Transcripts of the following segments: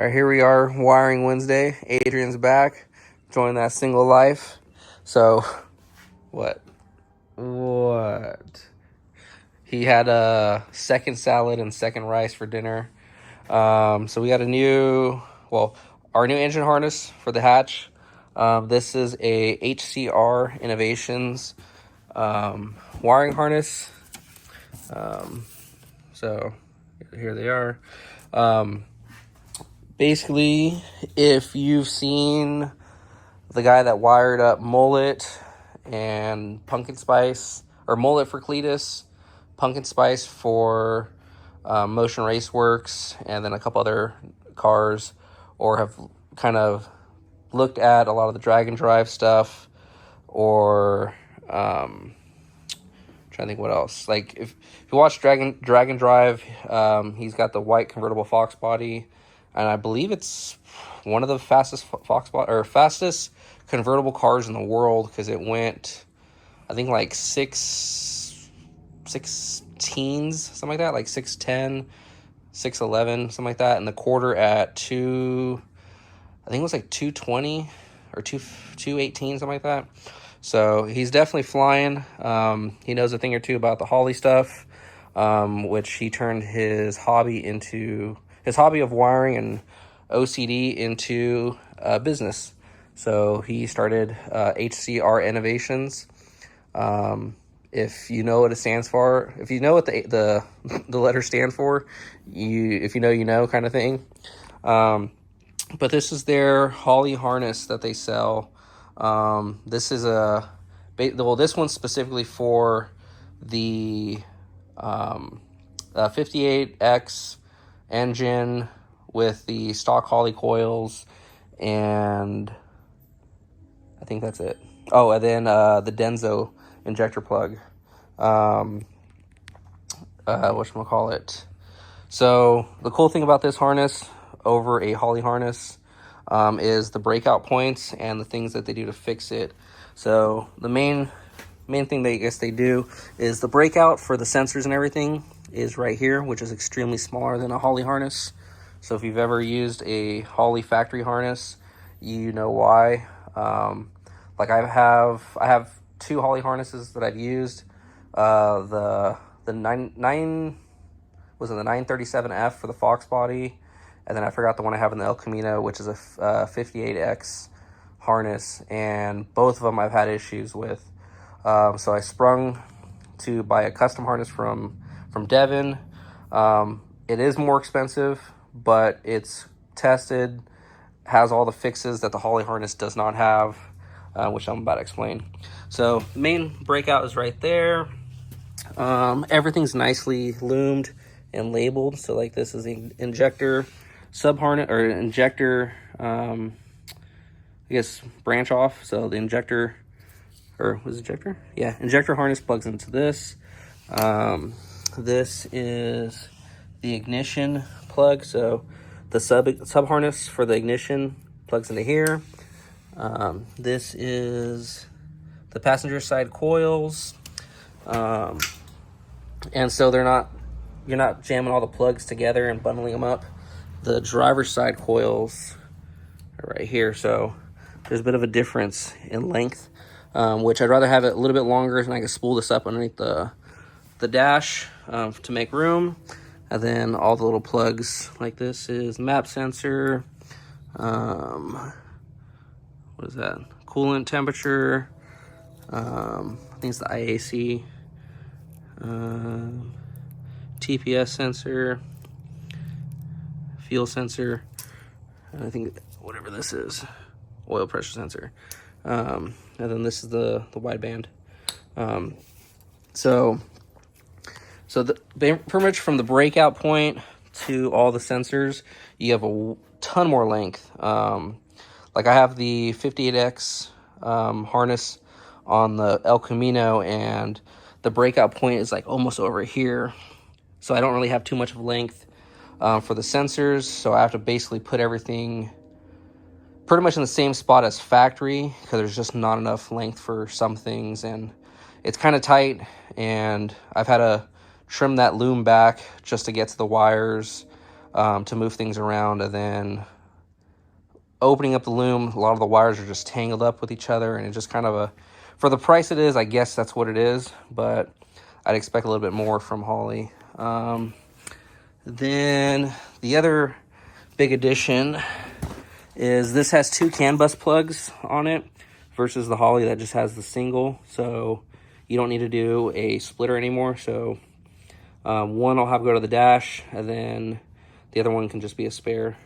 All right, here we are, Wiring Wednesday. Adrian's back, joining that single life. So, what? He had a second salad and second rice for dinner. So we got our new engine harness for the hatch. This is a HCR Innovations wiring harness. So here they are. Basically, if you've seen the guy that wired up Mullet and Pumpkin Spice, or Mullet for Cletus, Pumpkin Spice for Motion Raceworks, and then a couple other cars, or have kind of looked at a lot of the drag and drive stuff, or trying to think what else. Like if you watch drag and drive, he's got the white convertible Fox body, and I believe it's one of the fastest fastest convertible cars in the world, because it went, I think, like six teens, something like that, like 610, 611, something like that, and the quarter at I think it was like 220 or 218, something like that. So he's definitely flying. He knows a thing or two about the Holley stuff, which he turned his hobby of wiring and OCD into business. So he started HCR Innovations. If you know what it stands for, if you know what the letters stand for, if you know kind of thing. But this is their Holley harness that they sell. This is this one's specifically for the 58X engine with the stock Holley coils, and I think that's it. Oh, and then the Denso injector plug. Whatchamacallit. So the cool thing about this harness over a Holley harness is the breakout points and the things that they do to fix it. So the main thing they do is the breakout for the sensors and everything is right here, which is extremely smaller than a Holley harness. So if you've ever used a Holley factory harness, you know why. Like I have two Holley harnesses that I've used. The 937F for the Fox body, and then I forgot the one I have in the El Camino, which is a 58X harness, and both of them I've had issues with. So I sprung to buy a custom harness from Devin. It is more expensive, but it's tested, has all the fixes that the Holley harness does not have, which I'm about to explain. So the main breakout is right there. Everything's nicely loomed and labeled. So like this is the injector sub-harness, or injector, I guess, branch off. So the injector, or was it injector? Yeah, injector harness plugs into this. This is the ignition plug. So the sub harness for the ignition plugs into here. This is the passenger side coils. And so you're not jamming all the plugs together and bundling them up. The driver's side coils are right here. So there's a bit of a difference in length, which I'd rather have it a little bit longer, and I can spool this up underneath the dash to make room. And then all the little plugs, like this is map sensor. What is that? Coolant temperature. I think it's the IAC. TPS sensor, fuel sensor, and I think whatever this is, oil pressure sensor. And then this is the wideband. So pretty much from the breakout point to all the sensors, you have a ton more length. Like I have the 58X harness on the El Camino, and the breakout point is like almost over here. So I don't really have too much of length for the sensors. So I have to basically put everything pretty much in the same spot as factory, because there's just not enough length for some things, and it's kind of tight, and I've had to trim that loom back just to get to the wires. to move things around. And then opening up the loom, a lot of the wires are just tangled up with each other, and it's just kind of a, for the price it is, I guess that's what it is, but I'd expect a little bit more from Holley. Then the other big addition is this has 2 CAN bus plugs on it versus the Holley that just has the single, so you don't need to do a splitter anymore. So one I'll have go to the dash, and then the other one can just be a spare.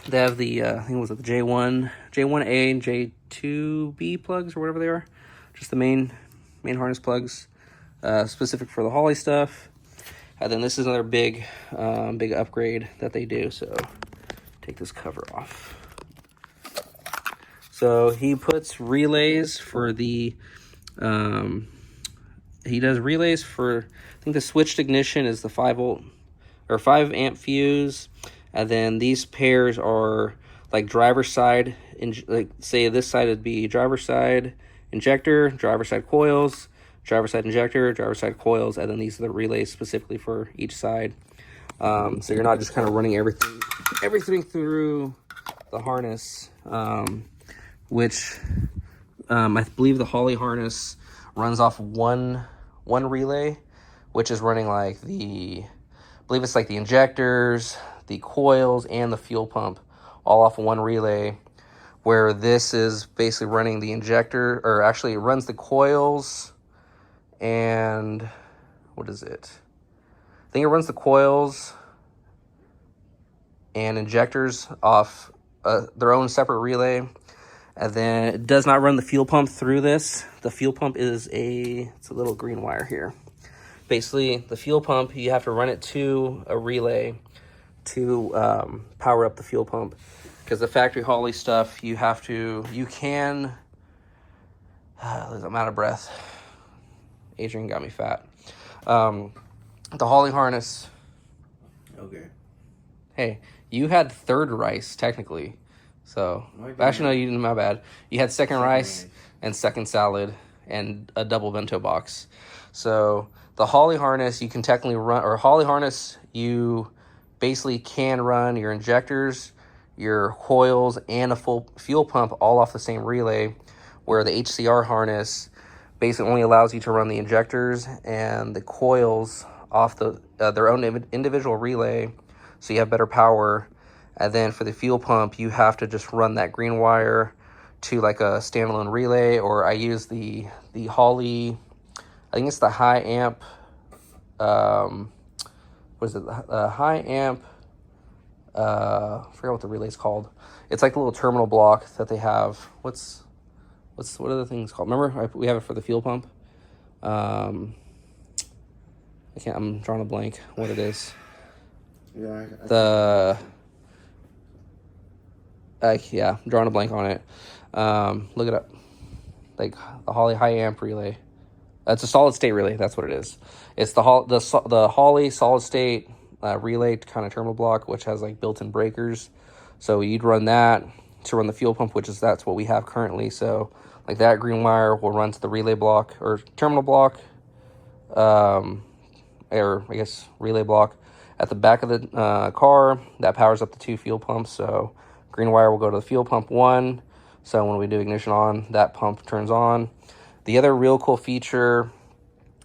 They have the I think it was the J1A and J2B plugs or whatever they are, just the main harness plugs, specific for the Holley stuff. And then this is another big upgrade that they do. So take this cover off. So he puts relays for the he does relays for, I think the switched ignition is the 5 amp fuse, and then these pairs are like driver's side, like say this side would be driver's side injector, driver's side coils, driver's side injector, driver's side coils, and then these are the relays specifically for each side. So you're not just kind of running everything through the harness, which I believe the Holley harness runs off one relay, which is running like I believe it's like the injectors, the coils, and the fuel pump all off one relay, where this is basically running the injector, or actually it runs the coils and what is it? I think it runs the coils and injectors off their own separate relay, and then it does not run the fuel pump through this. The fuel pump is it's a little green wire here. Basically, the fuel pump, you have to run it to a relay to power up the fuel pump, because the factory Holley stuff, I'm out of breath. Adrian got me fat. The Holley harness. Okay. Hey, you had third rice technically, so actually no, you didn't. My bad. You had second rice and second salad and a double bento box. So the Holley harness, you can technically run, or Holley harness, you basically can run your injectors, your coils, and a full fuel pump all off the same relay, where the HCR harness basically only allows you to run the injectors and the coils off their own individual relay, so you have better power. And then for the fuel pump, you have to just run that green wire to like a standalone relay, or I use the Holley, I think it's the high amp, what is it, the high amp, I forgot what the relay's called. It's like the little terminal block that they have. What are the things called? Remember, we have it for the fuel pump. I'm drawing a blank what it is. Yeah, I'm drawing a blank on it. Look it up. Like the Holley high amp relay. It's a solid state relay. That's what it is. It's the Holley solid state relay kind of terminal block, which has like built-in breakers. So you'd run that to run the fuel pump, that's what we have currently. So like that green wire will run to the relay block or terminal block, or I guess relay block at the back of the car that powers up the 2 fuel pumps. So green wire will go to the fuel pump 1. So when we do ignition on, that pump turns on. The other real cool feature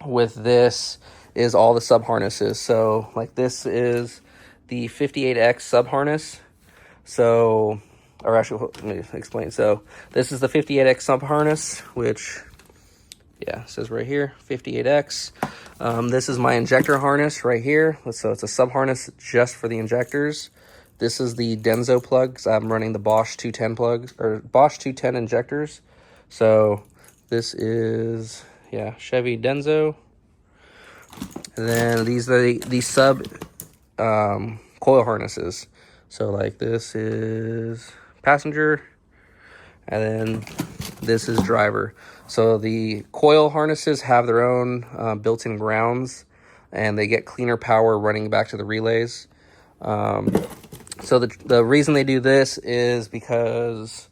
with this is all the sub harnesses. So like this is the 58X sub harness. So, or actually, let me explain. So this is the 58X sub harness, which, yeah, it says right here, 58X. This is my injector harness right here. So it's a sub harness just for the injectors. This is the Denso plugs. I'm running the Bosch 210 plugs, or Bosch 210 injectors. So this is, yeah, Chevy Denso. And then these are the sub coil harnesses. So like this is passenger, and then this is driver. So the coil harnesses have their own built-in grounds, and they get cleaner power running back to the relays. So the reason they do this is because,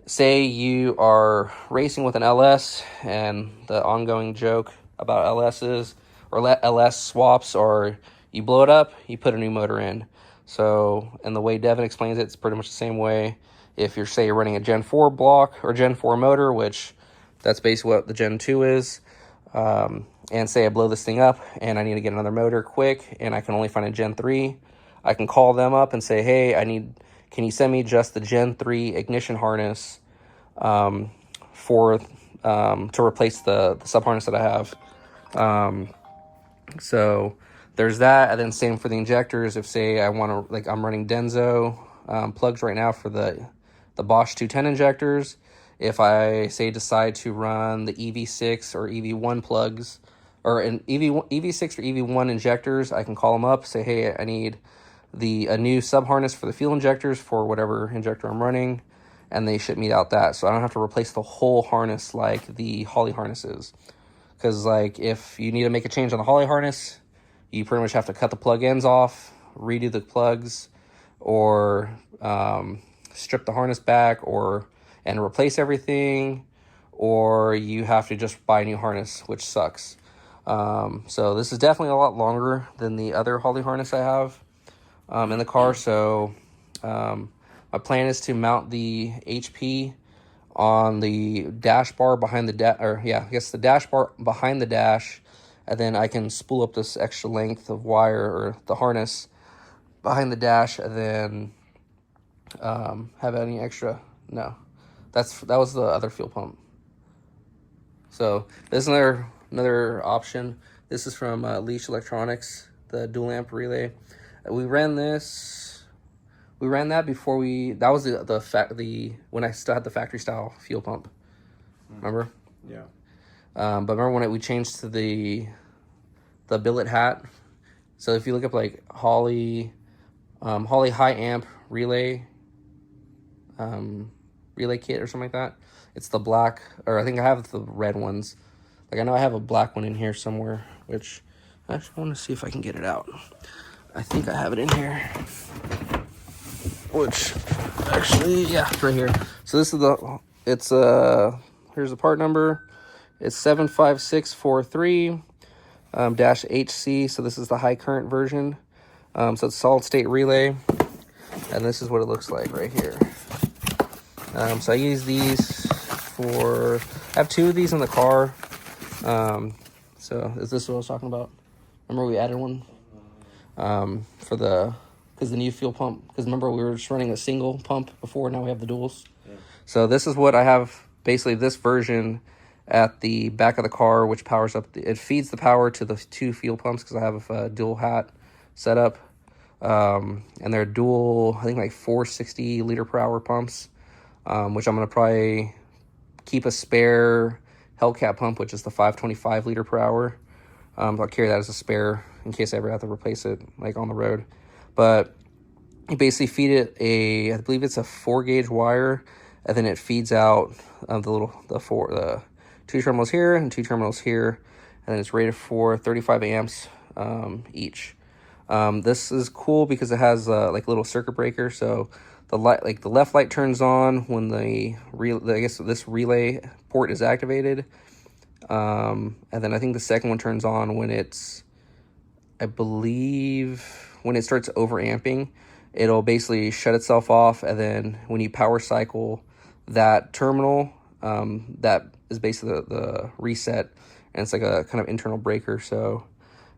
say you are racing with an LS, and the ongoing joke about LSs or LS swaps are You blow it up, you put a new motor in. So, and the way Devin explains it, it's pretty much the same way. If you're, say, you're running a Gen 4 block or Gen 4 motor, which that's basically what the Gen 2 is, and say I blow this thing up and I need to get another motor quick and I can only find a Gen 3, I can call them up and say, hey, can you send me just the Gen 3 ignition harness to replace the sub harness that I have. So there's that. And then same for the injectors. If, say, I want to, like, I'm running Denso plugs right now for the Bosch 210 injectors. If I, say, decide to run the EV6 or EV1 plugs, or an EV6 or EV1 injectors, I can call them up, say, hey, I need a new sub harness for the fuel injectors for whatever injector I'm running, and they ship me out that. So I don't have to replace the whole harness like the Holley harnesses. Because, like, if you need to make a change on the Holley harness, you pretty much have to cut the plug ends off, redo the plugs, or strip the harness back, and replace everything, or you have to just buy a new harness, which sucks. So this is definitely a lot longer than the other Holley harness I have in the car. So my plan is to mount the HP on the dash bar behind the the dash bar behind the dash, and then I can spool up this extra length of wire or the harness behind the dash, and then have any extra. No, that was the other fuel pump. So there's another option. This is from Leash Electronics, the dual amp relay. We ran that before that was when I still had the factory style fuel pump. Remember? Yeah. But remember when we changed to the billet hat? So if you look up like Holley high amp relay kit or something like that, it's the black, or I think I have the red ones. Like, I know I have a black one in here somewhere, which I actually want to see if I can get it out. I think I have it in here. Which, actually, yeah, it's right here. So this is here's the part number. It's 75643 -HC. So this is the high current version. So it's solid state relay. And this is what it looks like right here. So I use these I have 2 of these in the car. So is this what I was talking about? Remember we added one because the new fuel pump, because remember we were just running a single pump before, now we have the duals. Yeah. So this is what I have, basically this version at the back of the car, which powers up, it feeds the power to the 2 fuel pumps, because I have a dual hat set up. And they're dual, I think like 460 liter per hour pumps, which I'm going to probably keep a spare Hellcat pump, which is the 525 liter per hour. I'll carry that as a spare in case I ever have to replace it, like on the road. But you basically feed it I believe it's a 4-gauge wire, and then it feeds out the 2 terminals here and 2 terminals here, and then it's rated for 35 amps each. This is cool because it has like a little circuit breaker, so the left light turns on when this relay port is activated, and then I think the second one turns on when when it starts overamping. It'll basically shut itself off, and then when you power cycle that terminal, that is basically the reset, and it's like a kind of internal breaker. So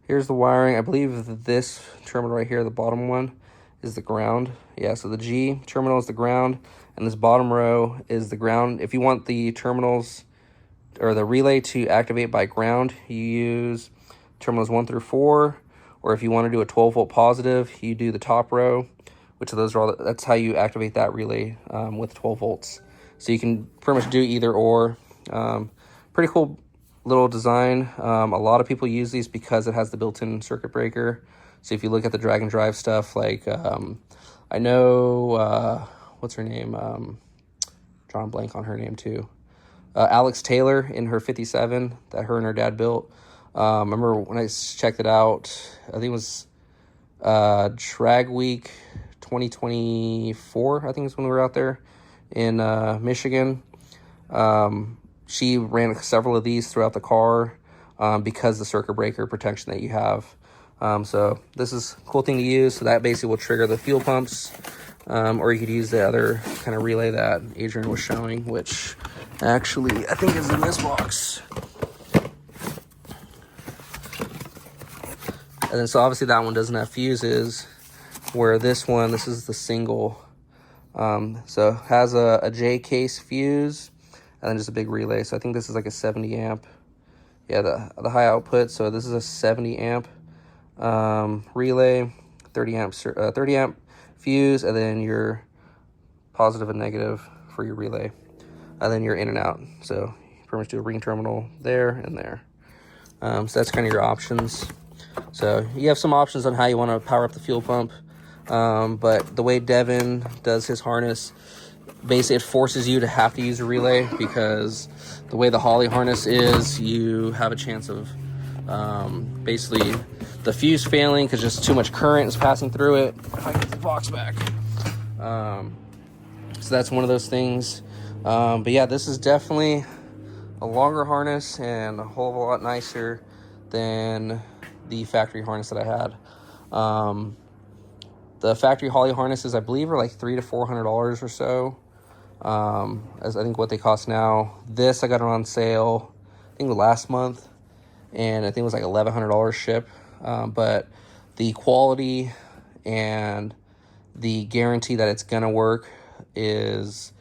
here's the wiring. I believe this terminal right here, the bottom one, is the ground. Yeah, so the G terminal is the ground, and this bottom row is the ground. If you want the terminals or the relay to activate by ground, you use terminals 1 through 4, or if you want to do a 12-volt positive, you do the top row, which of those are that's how you activate that relay with 12 volts. So you can pretty much do either or. Pretty cool little design. A lot of people use these because it has the built-in circuit breaker. So if you look at the drag and drive stuff, like I know what's her name, drawing a blank on her name too, Alex Taylor in her 57 that her and her dad built. I remember when I checked it out, I think it was Drag Week 2024, I think is when we were out there in Michigan. She ran several of these throughout the car because the circuit breaker protection that you have. So this is a cool thing to use. So that basically will trigger the fuel pumps. Or you could use the other kind of relay that Adrian was showing, which actually I think is in this box. And then so obviously that one doesn't have fuses, where this one, this is the single. So it has a J case fuse and then just a big relay. So I think this is like a 70 amp. Yeah, the high output. So this is a 70 amp relay, 30 amp fuse, and then your positive and negative for your relay, and then your in and out. So you pretty much do a ring terminal there and there. So that's kind of your options. So you have some options on how you want to power up the fuel pump. But the way Devin does his harness, basically it forces you to have to use a relay, because the way the Holley harness is, you have a chance of basically the fuse failing because just too much current is passing through it. If I get the box back. So that's one of those things. But yeah, this is definitely a longer harness and a whole lot nicer than the factory harness that I had. The factory Holley harnesses, I believe, are like $300 to $400 or so. As I think what they cost now. This I got it on sale, I think last month, and I think it was like $1,100 ship. But the quality and the guarantee that it's gonna work is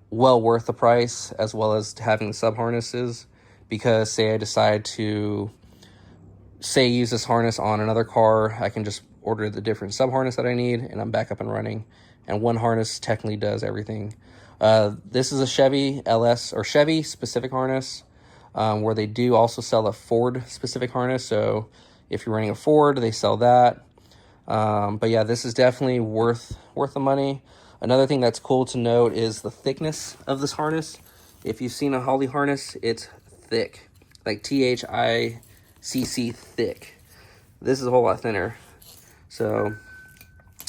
well worth the price, as well as having the sub harnesses. Because say I decide to use this harness on another car, I can just order the different sub harness that I need, and I'm back up and running. And one harness technically does everything. This is a Chevy LS or Chevy specific harness, where they do also sell a Ford specific harness. So if you're running a Ford, they sell that. But yeah, this is definitely worth the money. Another thing that's cool to note is the thickness of this harness. If you've seen a Holley harness, it's thick, like THICC thick. This is a whole lot thinner. So,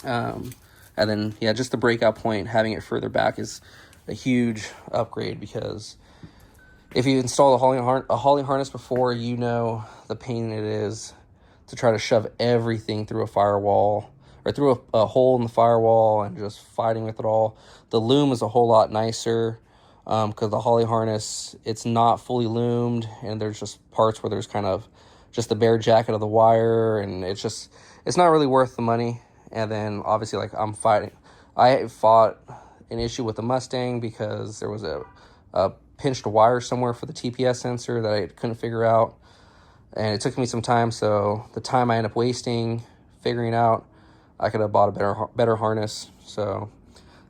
and then yeah, just the breakout point, having it further back is a huge upgrade, because if you install a Holley harness before, you know the pain it is to try to shove everything through a firewall or through a hole in the firewall and just fighting with it all. The loom is a whole lot nicer, because the Holley harness, it's not fully loomed, and there's just parts where there's kind of just the bare jacket of the wire, and it's not really worth the money. And then obviously, like, I fought an issue with the Mustang because there was a pinched wire somewhere for the TPS sensor that I couldn't figure out, and it took me some time. So the time I ended up wasting figuring out, I could have bought a better harness. So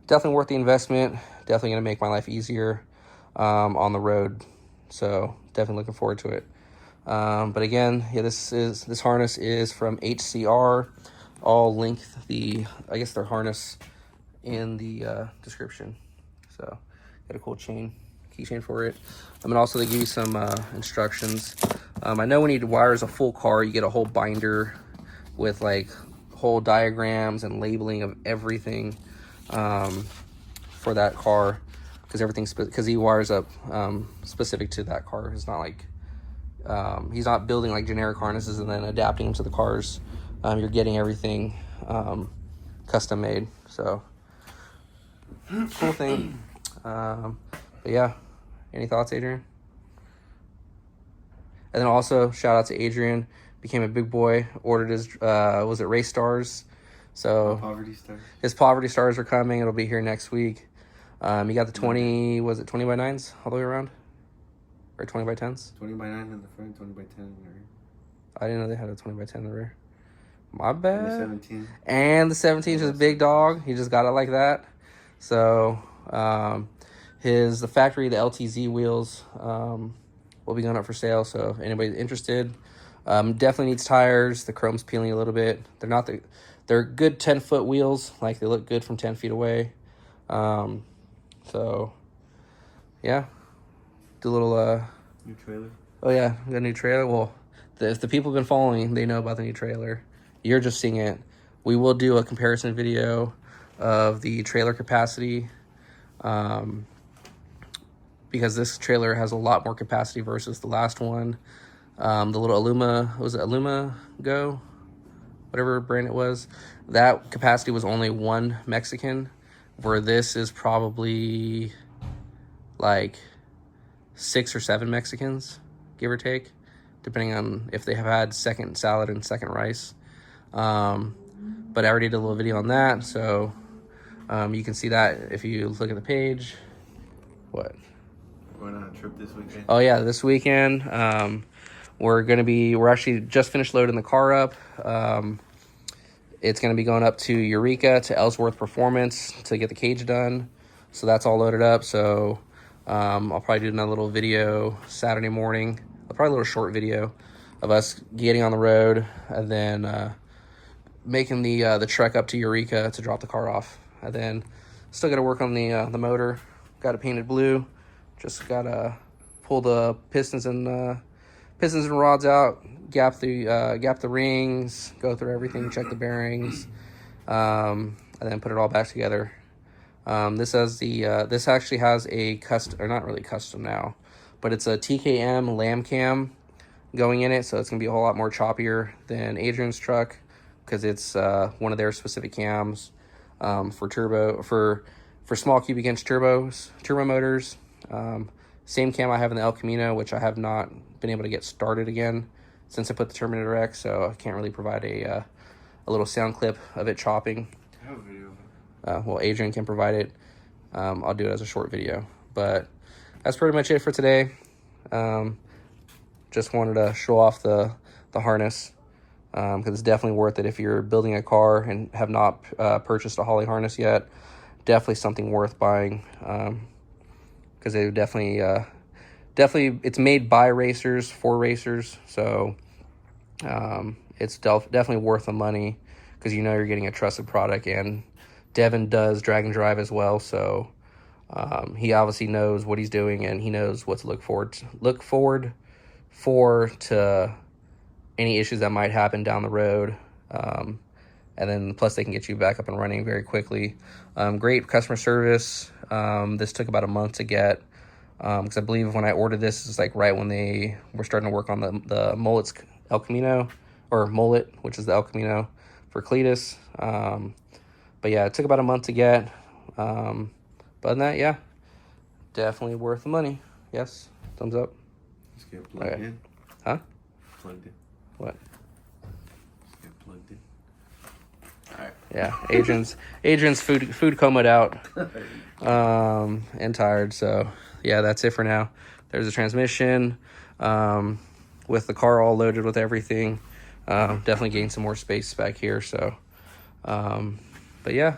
definitely worth the investment. Definitely going to make my life easier on the road. So definitely looking forward to it. But again, yeah, this harness is from HCR. I'll link their harness in the description. So got a cool keychain for it. And also they give you some instructions. I know when you wires a full car, you get a whole binder with like whole diagrams and labeling of everything for that car, because he wires up specific to that car. It's not like he's not building like generic harnesses and then adapting them to the cars. You're getting everything custom made. So cool thing. But yeah, any thoughts, Adrian? And then also shout out to Adrian, became a big boy, ordered his was it race stars? So Poverty stars. His poverty stars are coming. It'll be here next week. He got the 20 by 9s all the way around, or 20 by 10s? 20 by 9 in the front, 20 by 10 in the rear. I didn't know they had a 20 by 10 in the rear. My bad. And the 17. And the 17 is his big dog. He just got it like that. So the factory, the LTZ wheels will be going up for sale. So if anybody's interested, definitely needs tires. The chrome's peeling a little bit. They're good 10-foot wheels. Like, they look good from 10 feet away. So yeah, do a little new trailer. Oh yeah, we got a new trailer. Well, if the people have been following, they know about the new trailer. You're just seeing it. We will do a comparison video of the trailer capacity, because this trailer has a lot more capacity versus the last one. The little Aluma, was it Aluma Go? whatever brand it was, that capacity was only 1 Mexican, where this is probably like 6 or 7 Mexicans, give or take, depending on if they have had second salad and second rice. But I already did a little video on that, so you can see that if you look at the page. What? We're going on a trip this weekend. Oh yeah, this weekend. We're actually just finished loading the car up. It's gonna be going up to Eureka to Ellsworth Performance to get the cage done. So that's all loaded up. So I'll probably do another little video Saturday morning, probably a little short video of us getting on the road and then making the trek up to Eureka to drop the car off. And then still got to work on the motor. Got it painted blue. Just gotta pull the pistons and rods out, gap the rings, go through everything, check the bearings, and then put it all back together. This actually has a custom, or not really custom now, but it's a TKM lamb cam going in it, so it's gonna be a whole lot more choppier than Adrian's truck because it's one of their specific cams for small cubic inch turbo motors. Same cam I have in the El Camino, which I have not been able to get started again since I put the Terminator X, so I can't really provide a little sound clip of it chopping. I have a video of it. Well, Adrian can provide it. I'll do it as a short video, but that's pretty much it for today. Just wanted to show off the harness because it's definitely worth it if you're building a car and have not purchased a Holley harness yet. Definitely something worth buying. Because they definitely, it's made by racers for racers, so it's definitely worth the money because you know you're getting a trusted product. And Devin does drag and drive as well, so he obviously knows what he's doing and he knows what to look forward for to any issues that might happen down the road. And then plus they can get you back up and running very quickly. Great customer service. This took about a month to get because I believe when I ordered this is like right when they were starting to work on the Mullet's El Camino, or Mullet, which is the El Camino for Cletus. But yeah, it took about a month to get. But other than that, yeah, definitely worth the money. Yes, thumbs up. Let's get plugged in. Huh? Plugged in. What? Let's get plugged in. All right. Yeah, Adrian's food comaed out, and tired. So yeah, that's it for now. There's a transmission, with the car all loaded with everything. Definitely gained some more space back here. So, but yeah,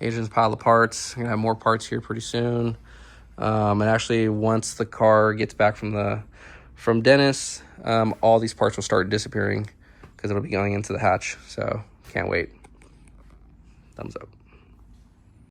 Adrian's pile of parts. Gonna have more parts here pretty soon. And actually, once the car gets back from Dennis, all these parts will start disappearing because it'll be going into the hatch. So can't wait. Thumbs up.